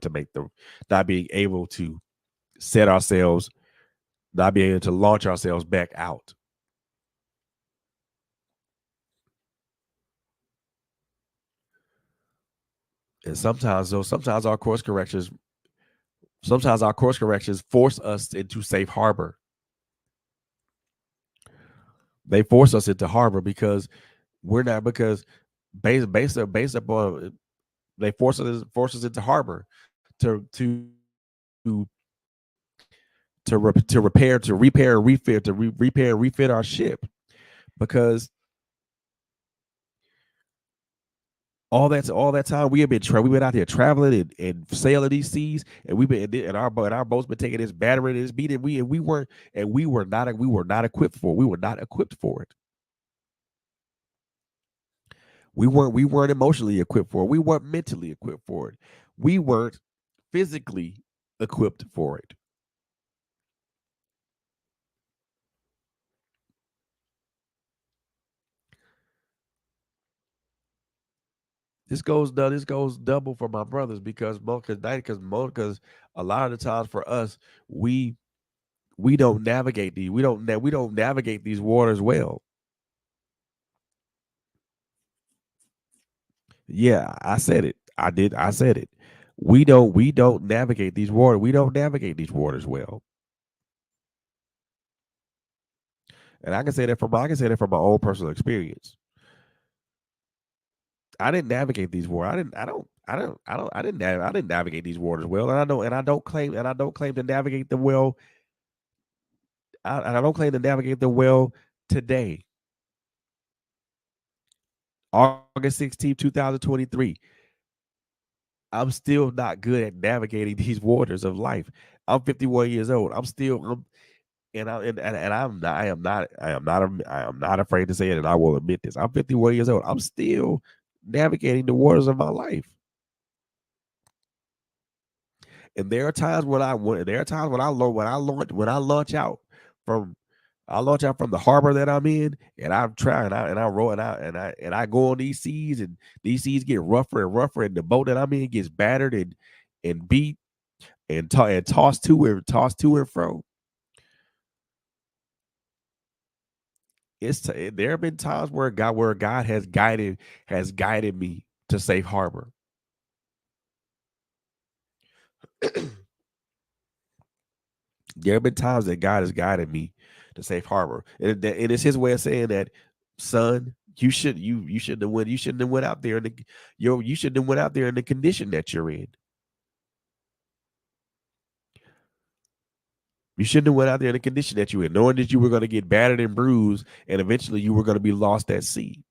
to set ourselves, not being able to launch ourselves back out. And sometimes our course corrections force us into safe harbor. They force us into harbor because we're not because based upon they force us into harbor to to repair, to repair and refit, repair and refit our ship, because all that time we've been out there traveling and sailing these seas, and our boat's been taking this battery and this beat, and we were not equipped for it. We were not equipped for it. We weren't emotionally equipped for it. We weren't mentally equipped for it. We weren't physically equipped for it. This goes double for my brothers, because a lot of the times for us, we we don't navigate these waters well. Yeah, I said it. I said it. We don't navigate these waters. We don't navigate these waters well. And I can say that from my own personal experience. I didn't navigate these waters. I didn't navigate these waters well, and I don't claim to navigate them well. And I don't claim to navigate them well today, August 16th, 2023. I'm still not good at navigating these waters of life. I'm 51 years old. I am not afraid to say it, and I will admit this. I'm 51 years old. I'm still navigating the waters of my life. And there are times when I launch out from the harbor that I'm in, and I'm trying out and I roll it out, and I go on these seas, and these seas get rougher and rougher, and the boat that I'm in gets battered and beat and tossed to and fro. There have been times where God has guided me to safe harbor. There have been times that God has guided me to safe harbor, and it's His way of saying that, son, You shouldn't have went. You shouldn't have went out there in the you shouldn't have went out there in the condition that you're in. You shouldn't have went out there in the condition that you were in, knowing that you were going to get battered and bruised, and eventually you were going to be lost at sea.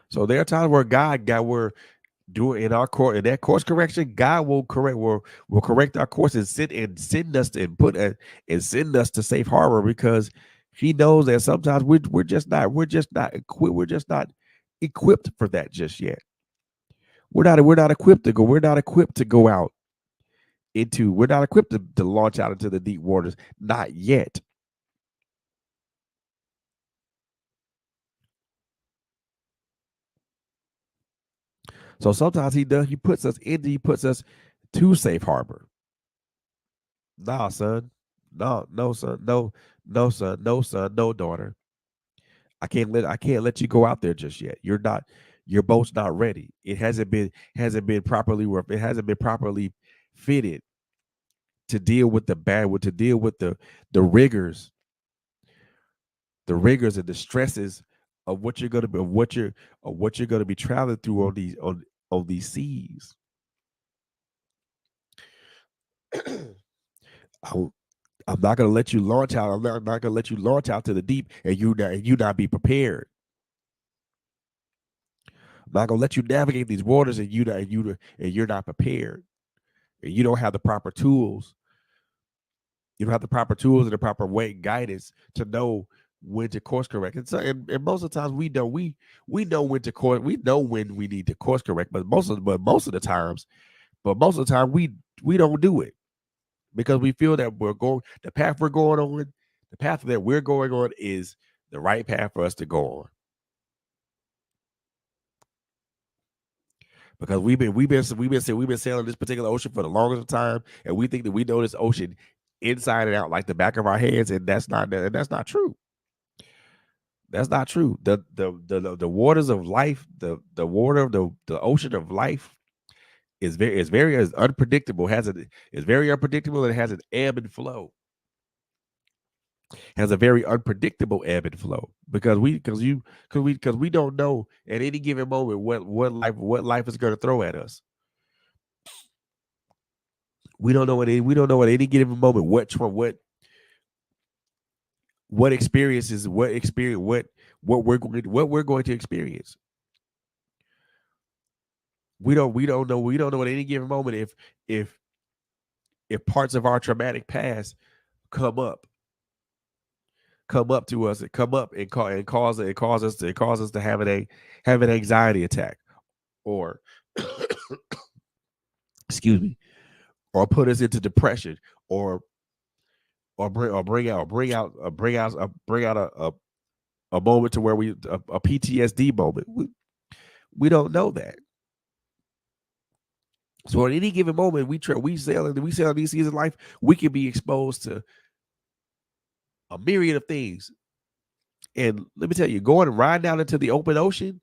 So there are times where God were doing in our course in that course correction. God will correct our course and send us and send us to safe harbor, because He knows that sometimes we're just not equipped for that just yet. We're not equipped to go. We're not equipped to go out into. We're not equipped to launch out into the deep waters. Not yet. So sometimes He does. He puts us to safe harbor. Nah, son. No, son. No, son. No, son. No, daughter. I can't let you go out there just yet. Your boat's not ready. It hasn't been properly worked. It hasn't been properly fitted to deal with to deal with the rigors, and the stresses of what you're gonna be of what you're gonna be traveling through on these seas. I, I'm not going to let you launch out. Not going to let you launch out to the deep and you not be prepared. I'm not going to let you navigate these waters and you're not prepared. And you don't have the proper tools. You don't have the proper tools and the proper way guidance to know when to course correct. And so, and most of the times we know when to course. We know when we need to course correct, but most of the time we don't do it, because we feel that the path we're going on, the path that we're going on is the right path for us to go on. Because we've been sailing this particular ocean for the longest time, and we think that we know this ocean inside and out like the back of our hands, and that's not true. That's not true. The waters of life, the water of the ocean of life is very as unpredictable. Is very unpredictable, and it has an ebb and flow. Has a very unpredictable ebb and flow, because we don't know at any given moment what life is going to throw at us. We don't know at any given moment what experiences what we're going to experience. We don't know at any given moment if parts of our traumatic past come up to us and come up and cause us to have an anxiety attack, or excuse me, or put us into depression, or bring out a moment to where a PTSD moment. We don't know that. So at any given moment, we sail these seas of life. We can be exposed to a myriad of things. And let me tell you, going riding out into the open ocean,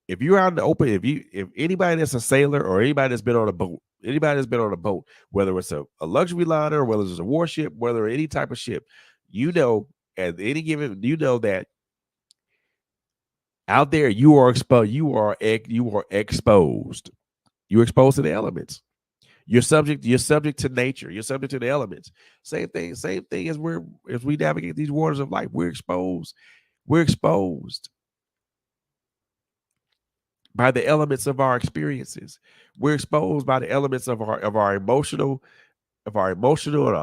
if you're out in the open, if anybody that's a sailor, or anybody that's been on a boat, whether it's a luxury liner, or whether it's a warship, whether any type of ship, at any given, that out there you are exposed. You are exposed. You're exposed to the elements. You're subject to nature. You're subject to the elements. Same thing as we navigate these waters of life. We're exposed. We're exposed by the elements of our experiences. We're exposed by the elements of our emotional and our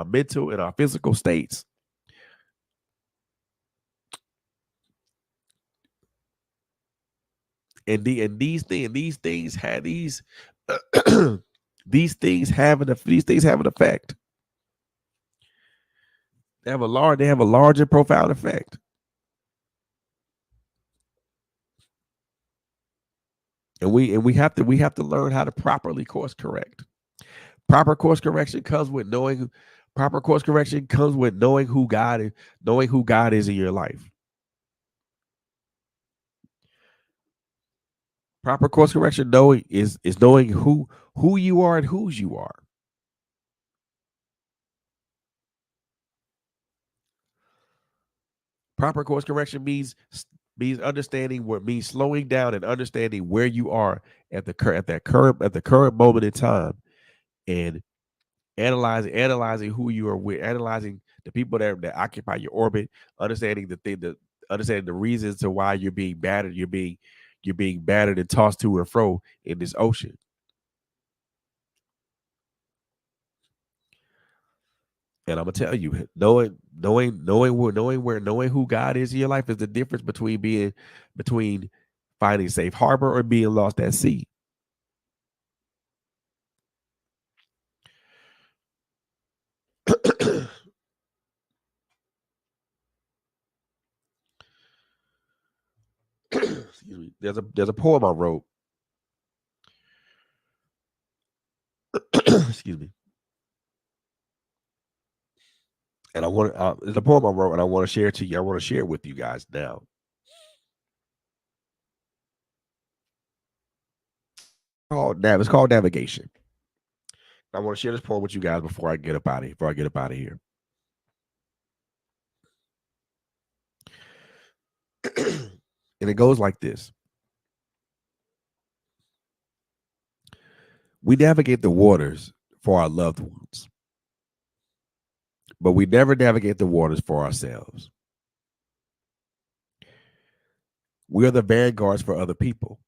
mental and our physical states. And these things have these these things have an effect. They have a large and profound effect. And we have to learn how to properly course correct. Proper course correction comes with knowing who God is in your life. Proper course correction is knowing who you are and whose you are. Proper course correction means understanding what means slowing down and understanding where you are at the current moment in time, and analyzing who you are with, analyzing the people that occupy your orbit, understanding understanding the reasons to why you're being battered, you're being battered and tossed to and fro in this ocean. And I'm gonna tell you, knowing who God is in your life is the difference between finding safe harbor or being lost at sea. Excuse me. There's a poem I wrote. Excuse me. And there's a poem I wrote, and I want to share it to you. I want to share it with you guys now. It's called Navigation. I want to share this poem with you guys before I get up out of here. And it goes like this. We navigate the waters for our loved ones, but we never navigate the waters for ourselves. We are the vanguards for other people,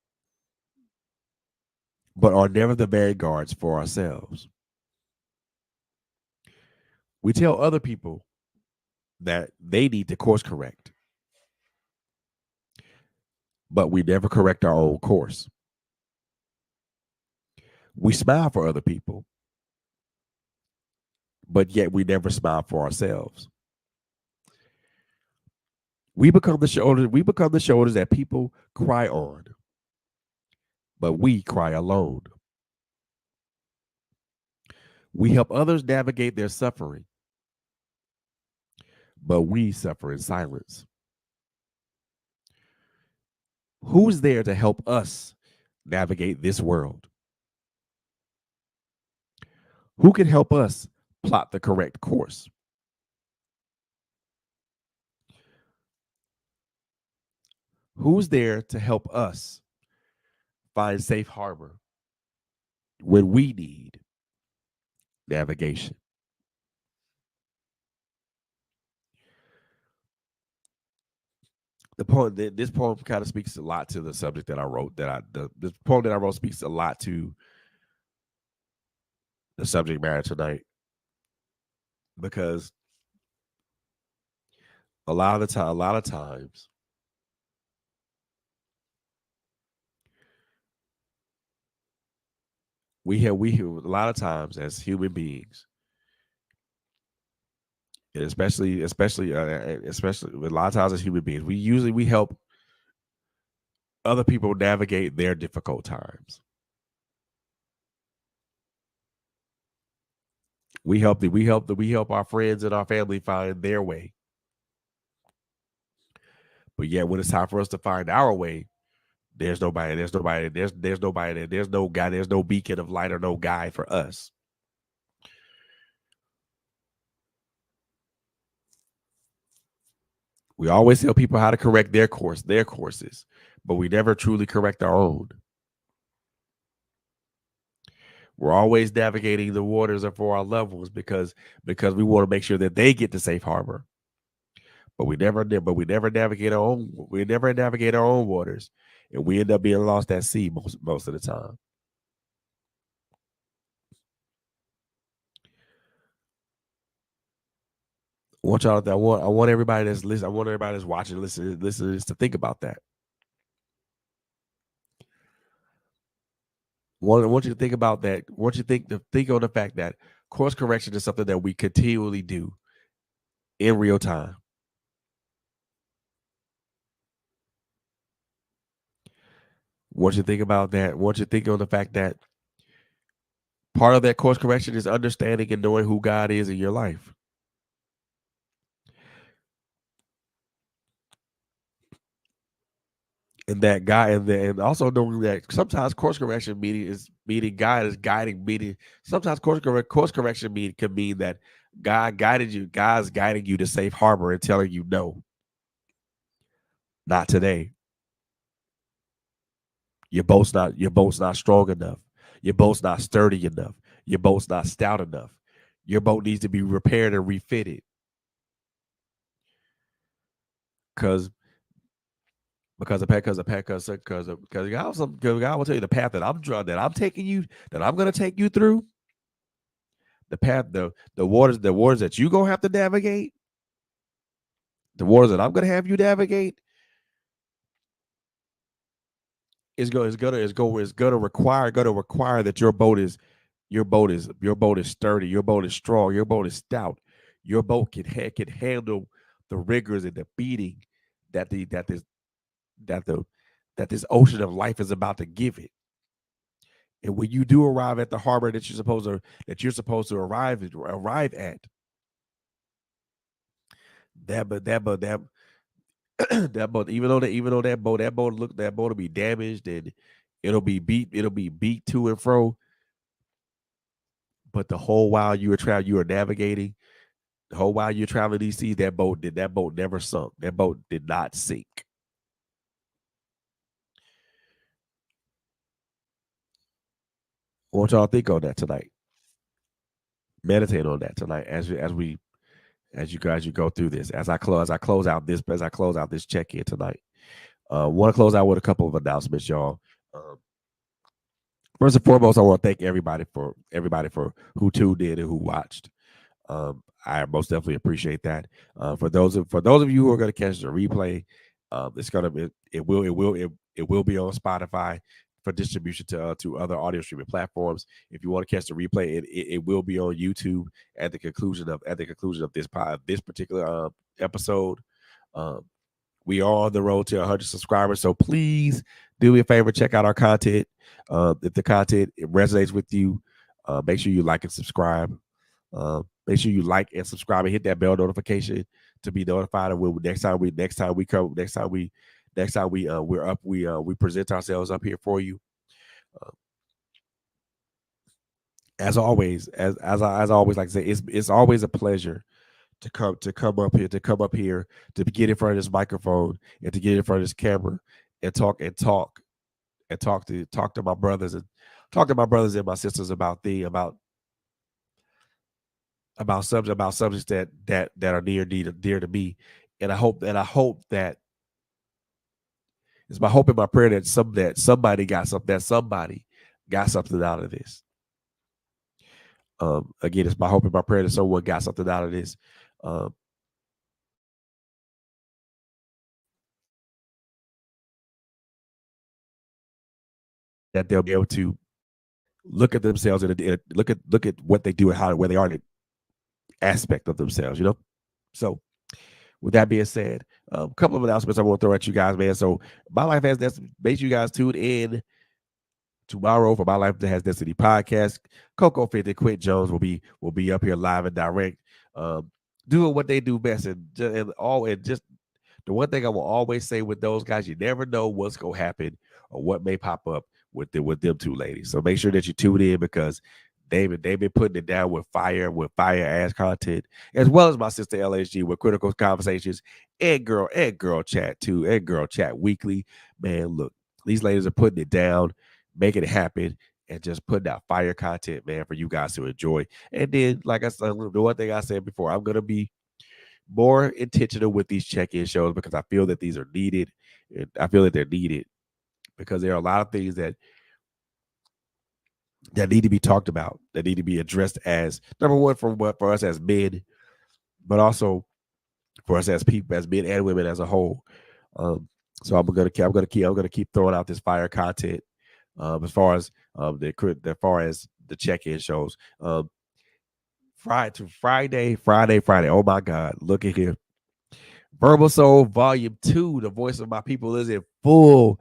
but are never the vanguards for ourselves. We tell other people that they need to course correct, but we never correct our own course. We smile for other people, but yet we never smile for ourselves. We become the shoulders that people cry on, but we cry alone. We help others navigate their suffering, but we suffer in silence. Who's there to help us navigate this world? Who can help us plot the correct course? Who's there to help us find safe harbor when we need navigation? This poem kind of speaks a lot to the subject that I wrote. This poem that I wrote speaks a lot to the subject matter tonight, because a lot of times we have a lot of times as human beings, and especially a lot of times as human beings, we help other people navigate their difficult times. We help our friends and our family find their way. But yet when it's time for us to find our way, there's no guy, there's no beacon of light or no guide for us. We always tell people how to correct their courses, but we never truly correct our own. We're always navigating the waters for our loved ones because we want to make sure that they get to safe harbor. But we never navigate our own. We never navigate our own waters, and we end up being lost at sea most of the time. I want everybody that's listening. I want everybody that's watching, listening to think about that. I want you to think about that. I want you to think on the fact that course correction is something that we continually do in real time. I want you to think about that. I want you to think on the fact that part of that course correction is understanding and knowing who God is in your life. And that guy, and also knowing that sometimes course correction meaning God is guiding, meaning sometimes course correction can mean that God's guiding you to safe harbor and telling you no. Not today. Your boat's not strong enough. Your boat's not sturdy enough. Your boat's not stout enough. Your boat needs to be repaired and refitted. Cause because God will tell you the path that I'm taking you, that I'm gonna take you through, the path, the waters that you gonna have to navigate, the waters that I'm gonna have you navigate is gonna require that your boat is sturdy, your boat is strong, your boat is stout, your boat can handle the rigors and the beating that the that the that this ocean of life is about to give it. And when you do arrive at the harbor that you're supposed to arrive at, that that boat, even though that boat will be damaged and it'll be beat to and fro. But the whole while you are navigating, the whole while you're traveling these seas, that boat never sunk. That boat did not sink. I want y'all to think on that tonight. Meditate on that tonight as you go through this. As I close out this check in tonight. Want to close out with a couple of announcements, y'all. First and foremost, I want to thank everybody for who tuned in and who watched. I most definitely appreciate that. For those of you who are going to catch the replay, it's gonna be it will be on Spotify for distribution to other audio streaming platforms. If you want to catch the replay, it will be on YouTube at the conclusion of this particular episode. Um, we are on the road to 100 subscribers, so please do me a favor, check out our content. If the content resonates with you, make sure you like and subscribe. Make sure you like and subscribe and hit that bell notification to be notified of when next time we present ourselves up here for you. As always, as I always like to say, it's always a pleasure to come up here to get in front of this microphone and to get in front of this camera and talk to my brothers and my sisters about subjects that are near dear to me. And I hope that it's my hope and my prayer that somebody got something out of this. Again, it's my hope and my prayer that someone got something out of this. That they'll be able to look at themselves and look at what they do and where they are in aspect of themselves, So with that being said, a couple of announcements I want to throw at you guys, man. So My Life Has Destiny, make sure you guys tune in tomorrow for My Life Has Destiny podcast. Coco 50, Quint Jones will be up here live and direct, doing what they do best, and just the one thing I will always say with those guys, you never know what's gonna happen or what may pop up with them two ladies. So make sure that you tune in because they've been putting it down with fire ass content, as well as my sister LSG with critical conversations and girl chat too, and girl chat weekly. Man, look, these ladies are putting it down, making it happen, and just putting out fire content, man, for you guys to enjoy. And then, like I said, the one thing I said before, I'm gonna be more intentional with these check-in shows because I feel that these are needed. And I feel that they're needed because there are a lot of things that need to be talked about, that need to be addressed as number one for us as men, but also for us as people, as men and women as a whole. So I'm gonna keep throwing out this fire content as far as the check-in shows. Friday. Oh my God, look at here. Verbal Soul Volume 2, The Voice of My People, is in full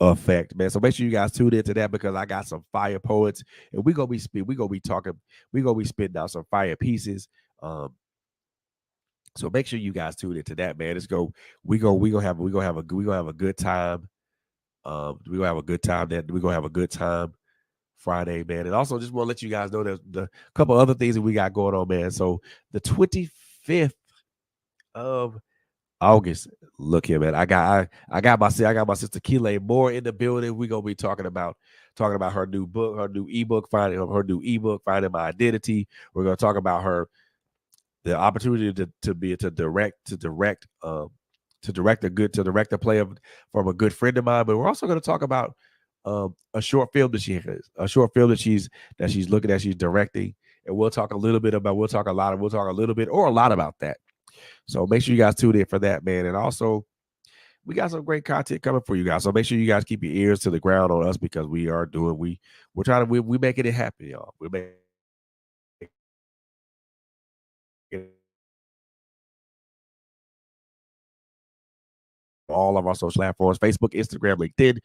effect, man. So make sure you guys tune into that because I got some fire poets, and we're gonna be spitting out some fire pieces. So make sure you guys tune into that, man. Let's go. We gonna have a good time. We gonna have a good time. We gonna have a good time Friday, man. And also just want to let you guys know that the couple other things that we got going on, man. So the 25th of August. Look here, man. I got my sister Keeley Moore in the building. We're gonna be talking about her new book, her new ebook, finding my identity. We're gonna talk about the opportunity to direct a play from a good friend of mine. But we're also gonna talk about a short film that she has, a short film that she's looking at, she's directing. And we'll talk a little bit about, we'll talk a little bit or a lot about that. So make sure you guys tune in for that, man. And also, we got some great content coming for you guys. So make sure you guys keep your ears to the ground on us, because we're trying to, we making it happen, y'all. We're making all of our social platforms: Facebook, Instagram, LinkedIn,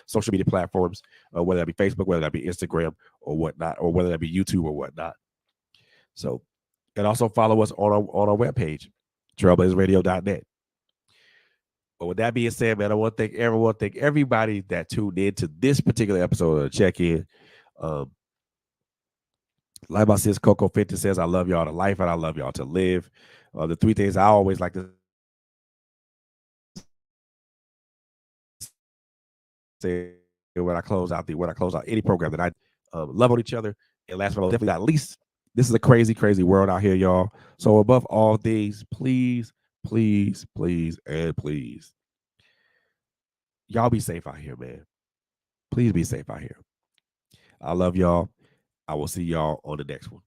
social media platforms, whether that be Facebook, whether that be Instagram or whatnot, or whether that be YouTube or whatnot. So, and also follow us on our webpage, trailblazerradio.net. But with that being said, man, I want to thank everyone, thank everybody that tuned in to this particular episode of the Check-In. Like my sis Coco Fenton says, I love y'all to life and I love y'all to live. The three things I always like to say when I close out any program, that I love on each other. And last but definitely not least, this is a crazy, crazy world out here, y'all. So above all things, please, please, please, and please, y'all be safe out here, man. Please be safe out here. I love y'all. I will see y'all on the next one.